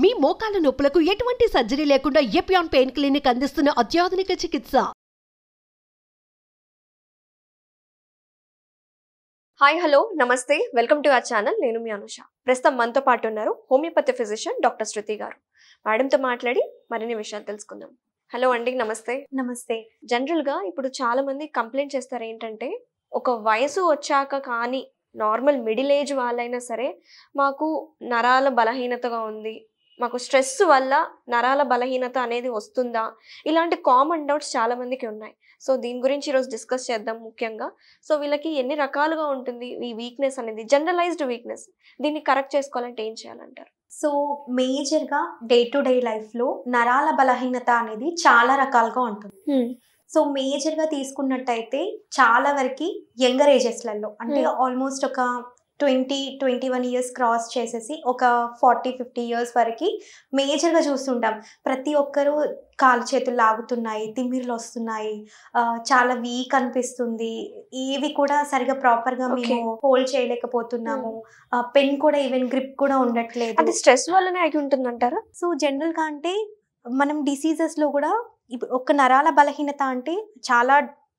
మీ మోకాల నొప్పులకు ఎటువంటి సర్జరీ లేకుండా ఎపియాన్ పెయిన్ క్లినిక్ అందిస్తున్న అత్యాధునిక చికిత్స. హాయ్ హలో నమస్తే వెల్కమ్ టు అవర్ ఛానల్. నేను మీ అనుష. ప్రస్తుతం మనతో పాటు ఉన్నారు హోమియోపతి ఫిజిషియన్ డాక్టర్ శృతి గారు. మేడంతో మాట్లాడి మరిన్ని విషయాలు తెలుసుకుందాం. హలో అండి, నమస్తే. నమస్తే. జనరల్గా ఇప్పుడు చాలా మంది కంప్లైంట్ చేస్తారు ఏంటంటే, ఒక వయసు వచ్చాక కానీ నార్మల్ మిడిల్ ఏజ్ వాళ్ళైనా సరే మాకు నరాల బలహీనతగా ఉంది, మాకు స్ట్రెస్ వల్ల నరాల బలహీనత అనేది వస్తుందా, ఇలాంటి కామన్ డౌట్స్ చాలా మందికి ఉన్నాయి. సో దీని గురించి ఈరోజు డిస్కస్ చేద్దాం. ముఖ్యంగా సో వీళ్ళకి ఎన్ని రకాలుగా ఉంటుంది ఈ వీక్నెస్ అనేది, జనరలైజ్డ్ వీక్నెస్, దీన్ని కరెక్ట్ చేసుకోవాలంటే ఏం చేయాలంటారు? సో మేజర్గా డే టు డే లైఫ్లో నరాల బలహీనత అనేది చాలా రకాలుగా ఉంటుంది. సో మేజర్గా తీసుకున్నట్టయితే చాలా వరకు యంగర్ ఏజెస్లలో, అంటే ఆల్మోస్ట్ ఒక 20-21 ఇయర్స్ క్రాస్ చేసేసి ఒక 40-50 ఇయర్స్ వరకు మేజర్గా చూస్తుంటాం. ప్రతి ఒక్కరూ కాలు చేతులు లాగుతున్నాయి, తిమ్మిర్లు వస్తున్నాయి, చాలా వీక్ అనిపిస్తుంది, ఏవి కూడా సరిగా ప్రాపర్గా మేము హోల్డ్ చేయలేకపోతున్నాము, పెన్ కూడా ఈవెన్ గ్రిప్ కూడా ఉండట్లేదు. అది స్ట్రెస్ వల్లనే అయి ఉంటుందంటారా? సో జనరల్గా అంటే మనం డిసీజెస్లో కూడా ఒక నరాల బలహీనత అంటే చాలా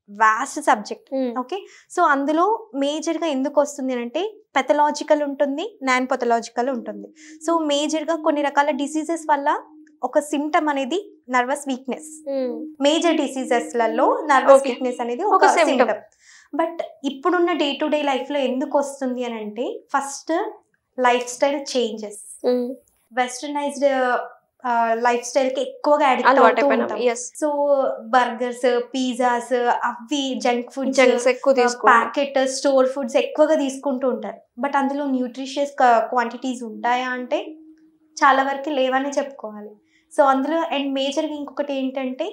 వాస్ట్ సబ్జెక్ట్. ఓకే, సో అందులో మేజర్గా ఎందుకు వస్తుంది అంటే పెథలాజికల్ ఉంటుంది, నాన్ పెథలాజికల్ ఉంటుంది. సో మేజర్గా కొన్ని రకాల డిసీజెస్ వల్ల ఒక సిమ్టమ్ అనేది నర్వస్ వీక్నెస్. మేజర్ డిసీజెస్లలో నర్వస్ వీక్నెస్ అనేది ఒక సిమ్టమ్. బట్ ఇప్పుడున్న డే టు డే లైఫ్లో ఎందుకు వస్తుంది అని అంటే, first lifestyle changes, westernised lifestyle కి ఎక్కువగా అడిక్ట్ అవుతూ ఉంటాం. సో బర్గర్స్, పిజ్జాస్, అవి junk foods, packet store foods ఎక్కువగా తీసుకుంటూ ఉంటారు. బట్ అందులో న్యూట్రిషియస్ క్వాంటిటీస్ ఉంటాయా అంటే చాలా వరకు లేవనే చెప్పుకోవాలి. సో అందులో అండ్ మేజర్గా ఇంకొకటి ఏంటంటే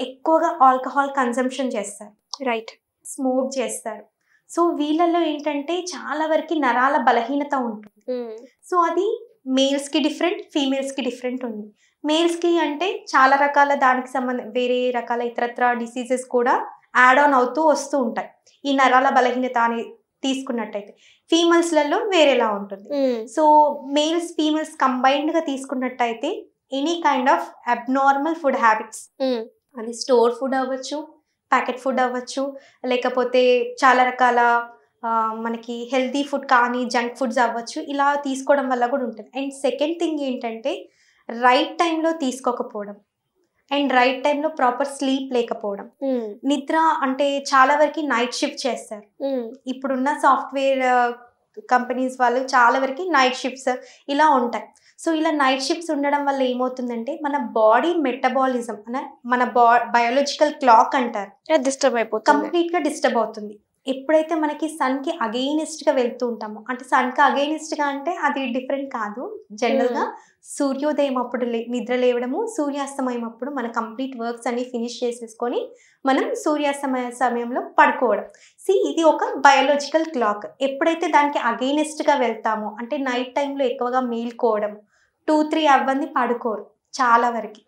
ఎక్కువగా ఆల్కహాల్ కన్సంప్షన్ చేస్తారు, రైట్, స్మోక్ చేస్తారు. సో వీళ్ళల్లో ఏంటంటే చాలా వరకు నరాల బలహీనత ఉంటుంది. సో అది మేల్స్కి డిఫరెంట్, ఫీమేల్స్కి డిఫరెంట్ ఉంది. మేల్స్కి అంటే చాలా రకాల దానికి వేరే రకాల ఇతరత్ర డిసీజెస్ కూడా యాడ్ ఆన్ అవుతూ వస్తూ ఉంటాయి ఈ నరాల బలహీనత అని తీసుకున్నట్టయితే. ఫీమేల్స్లలో వేరేలా ఉంటుంది. సో మేల్స్ ఫీమేల్స్ కంబైన్డ్గా తీసుకున్నట్టయితే any kind of abnormal food habits, అది స్టోర్ ఫుడ్ అవ్వచ్చు, ప్యాకెట్ ఫుడ్ అవ్వచ్చు, లేకపోతే చాలా రకాల మనకి హెల్తీ ఫుడ్ కానీ జంక్ ఫుడ్స్ అవ్వచ్చు, ఇలా తీసుకోవడం వల్ల కూడా ఉంటుంది. అండ్ సెకండ్ థింగ్ ఏంటంటే రైట్ టైంలో తీసుకోకపోవడం, అండ్ రైట్ టైంలో ప్రాపర్ స్లీప్ లేకపోవడం. నిద్ర అంటే చాలా వరకు నైట్ షిఫ్ట్ చేస్తారు. ఇప్పుడున్న సాఫ్ట్వేర్ కంపెనీస్ వాళ్ళు చాలా వరకు నైట్ షిఫ్ట్స్ ఇలా ఉంటాయి. సో ఇలా నైట్ షిఫ్ట్స్ ఉండడం వల్ల ఏమవుతుందంటే మన బాడీ మెటబాలిజం మన బయాలజికల్ క్లాక్ అంటారు, డిస్టర్బ్ అయిపోతుంది, కంప్లీట్గా డిస్టర్బ్ అవుతుంది. ఎప్పుడైతే మనకి సన్కి అగెయినిస్ట్గా వెళ్తూ ఉంటామో, అంటే సన్కి అగెయినిస్ట్గా అంటే అది డిఫరెంట్ కాదు, జనరల్గా సూర్యోదయం అప్పుడు నిద్ర లేవడము, సూర్యాస్తమయం అప్పుడు మన కంప్లీట్ వర్క్స్ అన్ని ఫినిష్ చేసేసుకొని మనం సూర్యాస్తమయ సమయంలో పడుకోవడం. ఇది ఒక బయాలజికల్ క్లాక్. ఎప్పుడైతే దానికి అగెయినిస్ట్గా వెళ్తామో, అంటే నైట్ టైంలో ఎక్కువగా మేల్కోవడం, 2-3 అవ్వంది పడుకోరు చాలా వరకు.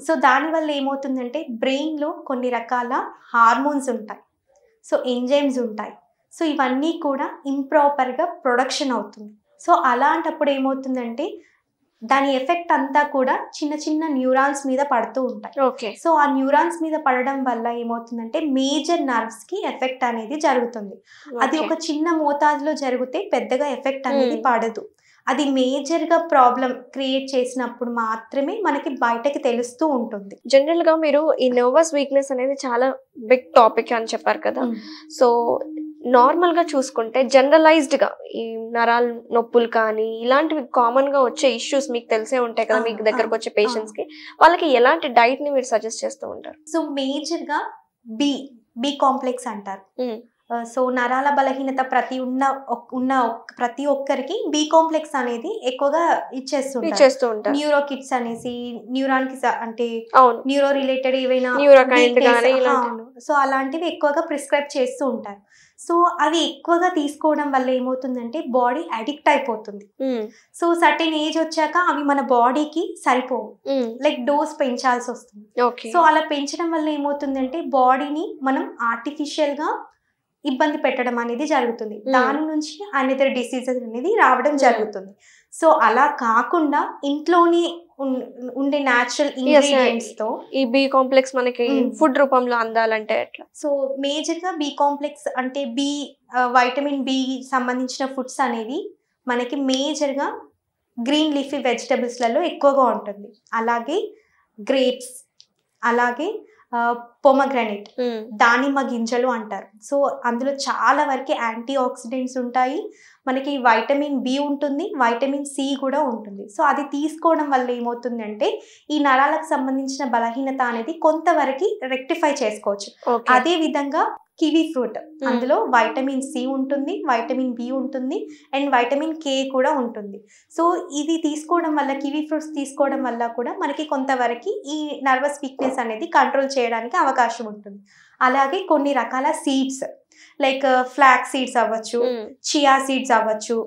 సో దానివల్ల ఏమవుతుందంటే బ్రెయిన్లో కొన్ని రకాల హార్మోన్స్ ఉంటాయి, సో ఎంజైమ్స్ ఉంటాయి. సో ఇవన్నీ కూడా ఇంప్రాపర్గా ప్రొడక్షన్ అవుతుంది. సో అలాంటప్పుడు ఏమవుతుందంటే దాని ఎఫెక్ట్ అంతా కూడా చిన్న చిన్న న్యూరాన్స్ మీద పడుతూ ఉంటాయి. సో ఆ న్యూరాన్స్ మీద పడడం వల్ల ఏమవుతుందంటే మేజర్ నర్వ్స్కి ఎఫెక్ట్ అనేది జరుగుతుంది. అది ఒక చిన్న మోతాదులో జరిగితే పెద్దగా ఎఫెక్ట్ అనేది పడదు. అది మేజర్గా ప్రాబ్లం క్రియేట్ చేసినప్పుడు మాత్రమే మనకి బయటకి తెలుస్తూ ఉంటుంది. జనరల్గా మీరు ఈ నర్వస్ వీక్నెస్ అనేది చాలా బిగ్ టాపిక్ అని చెప్పారు కదా. సో నార్మల్గా చూసుకుంటే జనరలైజ్డ్గా ఈ నరాల నొప్పులు కానీ ఇలాంటివి కామన్గా వచ్చే ఇష్యూస్ మీకు తెలిసే ఉంటాయి కదా, మీకు దగ్గరకు వచ్చే పేషెంట్స్కి, వాళ్ళకి ఎలాంటి డైట్ని మీరు సజెస్ట్ చేస్తూ ఉంటారు? సో మేజర్గా బి కాంప్లెక్స్ అంటారు. సో నరాల బలహీనత ప్రతి ఒక్కరికి బి కాంప్లెక్స్ అనేది ఎక్కువగా ఇచ్చేస్తూ ఉంటారు. న్యూరో కిట్స్ అనేసి న్యూరాన్ కి అంటే న్యూరో రిలేటెడ్ ఏవైనా సో అలాంటివి ఎక్కువగా ప్రిస్క్రైబ్ చేస్తూ ఉంటారు. సో అవి ఎక్కువగా తీసుకోవడం వల్ల ఏమవుతుందంటే బాడీ అడిక్ట్ అయిపోతుంది. సో సర్టెన్ ఏజ్ వచ్చాక అవి మన బాడీకి సరిపోవు, లైక్ డోస్ పెంచాల్సి వస్తుంది. సో అలా పెంచడం వల్ల ఏమవుతుందంటే బాడీని మనం ఆర్టిఫిషియల్ గా ఇబ్బంది పెట్టడం అనేది జరుగుతుంది. దాని నుంచి అనేదర్ డిసీజెస్ అనేది రావడం జరుగుతుంది. సో అలా కాకుండా ఇంట్లోనే ఉండే న్యాచురల్ ఇంగ్రీడియంట్స్ తో ఈ బి కాంప్లెక్స్ మనకి ఫుడ్ రూపంలో అందాలంటే ఎట్లా? సో మేజర్ గా బి కాంప్లెక్స్ అంటే వైటమిన్ బి సంబంధించిన ఫుడ్స్ అనేవి మనకి మేజర్ గా గ్రీన్ లీఫీ వెజిటబుల్స్ లలో ఎక్కువగా ఉంటుంది. అలాగే గ్రేప్స్, అలాగే పొమగ్రానేట్, దానిమ్మ గింజలు అంటారు. సో అందులో చాలా వరకు యాంటీ ఆక్సిడెంట్స్ ఉంటాయి, మనకి వైటమిన్ బి ఉంటుంది, వైటమిన్ సి కూడా ఉంటుంది. సో అది తీసుకోవడం వల్ల ఏమవుతుంది అంటే ఈ నరాలకు సంబంధించిన బలహీనత అనేది కొంతవరకు రెక్టిఫై చేసుకోవచ్చు. అదే విధంగా కివీ ఫ్రూట్, అందులో వైటమిన్ సి ఉంటుంది, వైటమిన్ బి ఉంటుంది, అండ్ వైటమిన్ కే కూడా ఉంటుంది. సో ఇది తీసుకోవడం వల్ల, కివీ ఫ్రూట్స్ తీసుకోవడం వల్ల కూడా మనకి కొంతవరకు ఈ నర్వస్ వీక్నెస్ అనేది కంట్రోల్ చేయడానికి అవకాశం ఉంటుంది. అలాగే కొన్ని రకాల సీడ్స్ లైక్ ఫ్లాక్ సీడ్స్ అవ్వచ్చు, చియా సీడ్స్ అవ్వచ్చు,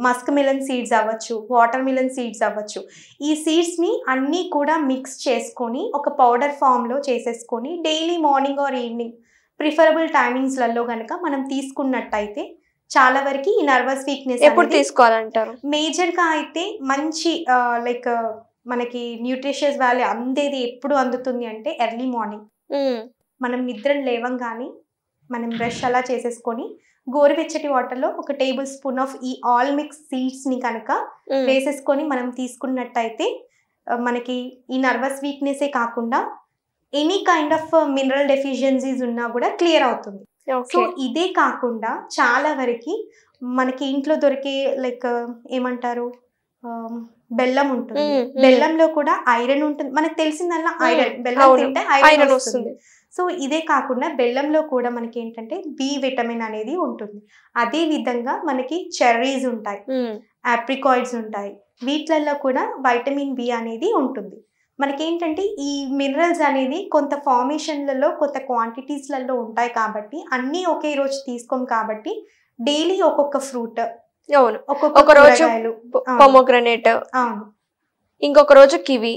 మస్క్ మిలన్ సీడ్స్ అవ్వచ్చు, వాటర్ మిలన్ సీడ్స్ అవ్వచ్చు. ఈ సీడ్స్ని అన్నీ కూడా మిక్స్ చేసుకొని ఒక పౌడర్ ఫామ్లో చేసేసుకొని daily morning or evening preferable టైమింగ్స్లలో కనుక మనం తీసుకున్నట్టయితే చాలా వరకు ఈ నర్వస్ వీక్నెస్ ఎప్పుడు తీసుకోవాలంటారు? మేజర్గా అయితే మంచి లైక్ మనకి న్యూట్రిషియస్ వాల్యూ అందేది ఎప్పుడు అందుతుంది అంటే ఎర్లీ మార్నింగ్. మనం నిద్ర లేవంగానే మనం బ్రష్ అలా చేసేసుకొని గోరువెచ్చటి వాటర్లో ఒక టేబుల్ స్పూన్ ఆఫ్ ఈ ఆల్ మిక్స్ సీడ్స్ని కనుక వేసేసుకొని మనం తీసుకున్నట్టయితే మనకి ఈ నర్వస్ వీక్నెసే కాకుండా any kind of mineral deficiencies ఉన్నా కూడా క్లియర్ అవుతుంది. సో ఇదే కాకుండా చాలా వరకు మనకి ఇంట్లో దొరికే లైక్ ఏమంటారు బెల్లం ఉంటుంది, బెల్లంలో కూడా ఐరన్ ఉంటుంది. మనకు తెలిసిందల్లా ఐరన్, బెల్లం తింటే ఐరన్ వస్తుంది. సో ఇదే కాకుండా బెల్లంలో కూడా మనకి ఏంటంటే బి విటమిన్ అనేది ఉంటుంది. అదే విధంగా మనకి చెర్రీస్ ఉంటాయి, ఆప్రికాయిడ్స్ ఉంటాయి, వీటిలలో కూడా వైటమిన్ బి అనేది ఉంటుంది. మనకేంటంటే ఈ మినరల్స్ అనేది కొంత ఫార్మేషన్లలో కొంత క్వాంటిటీస్లలో ఉంటాయి కాబట్టి అన్నీ ఒకే రోజు తీసుకోం కాబట్టి డైలీ ఒక్కొక్క ఫ్రూట్, ఒక్కొక్క రోజు పొమోగ్రనేట్, అవును, ఇంకొక రోజు కివి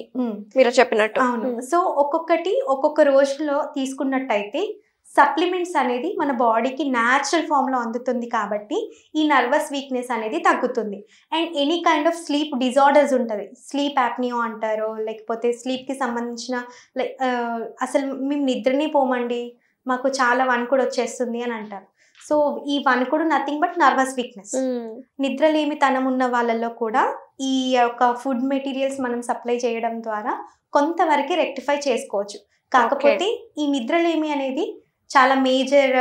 మీరు చెప్పినట్టు. అవును. సో ఒక్కొక్కటి ఒక్కొక్క రోజులో తీసుకున్నట్టయితే సప్లిమెంట్స్ అనేది మన బాడీకి న్యాచురల్ ఫామ్లో అందుతుంది కాబట్టి ఈ నర్వస్ వీక్నెస్ అనేది తగ్గుతుంది. And any kind of sleep disorders ఉంటుంది, స్లీప్ యాప్నియో అంటారు, లేకపోతే స్లీప్కి సంబంధించిన లైక్ అసలు మేము నిద్రనే పోమండి, మాకు చాలా వణుకుడు వచ్చేస్తుంది అని అంటారు. సో ఈ వణుకుడు నథింగ్ బట్ నర్వస్ వీక్నెస్. నిద్రలేమితనం ఉన్న వాళ్ళల్లో కూడా ఈ యొక్క ఫుడ్ మెటీరియల్స్ మనం సప్లై చేయడం ద్వారా కొంతవరకు రెక్టిఫై చేసుకోవచ్చు. కాకపోతే ఈ నిద్రలేమి అనేది చాలా మేజర్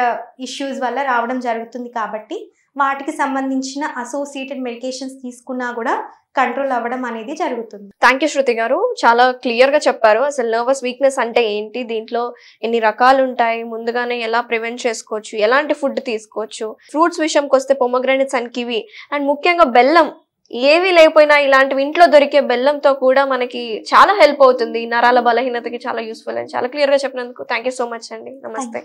ఇష్యూస్ వల్ల రావడం జరుగుతుంది కాబట్టి వాటికి సంబంధించిన అసోసియేటెడ్ మెడికేషన్స్ తీసుకున్నా కూడా కంట్రోల్ అవ్వడం అనేది జరుగుతుంది. థ్యాంక్ యూ శృతి గారు, చాలా క్లియర్ గా చెప్పారు అసలు నర్వస్ వీక్నెస్ అంటే ఏంటి, దీంట్లో ఎన్ని రకాలు ఉంటాయి, ముందుగానే ఎలా ప్రివెంట్ చేసుకోవచ్చు, ఎలాంటి ఫుడ్ తీసుకోవచ్చు. ఫ్రూట్స్ విషయంకి వస్తే పొమోగ్రానేట్స్ అండ్ కివి, అండ్ ముఖ్యంగా బెల్లం, ఏవి లేకపోయినా ఇలాంటివి ఇంట్లో దొరికే బెల్లంతో కూడా మనకి చాలా హెల్ప్ అవుతుంది, నరాల బలహీనతకి చాలా యూస్ఫుల్ అని చాలా క్లియర్ గా చెప్పినందుకు థ్యాంక్ యూ సో మచ్ అండి. నమస్తే.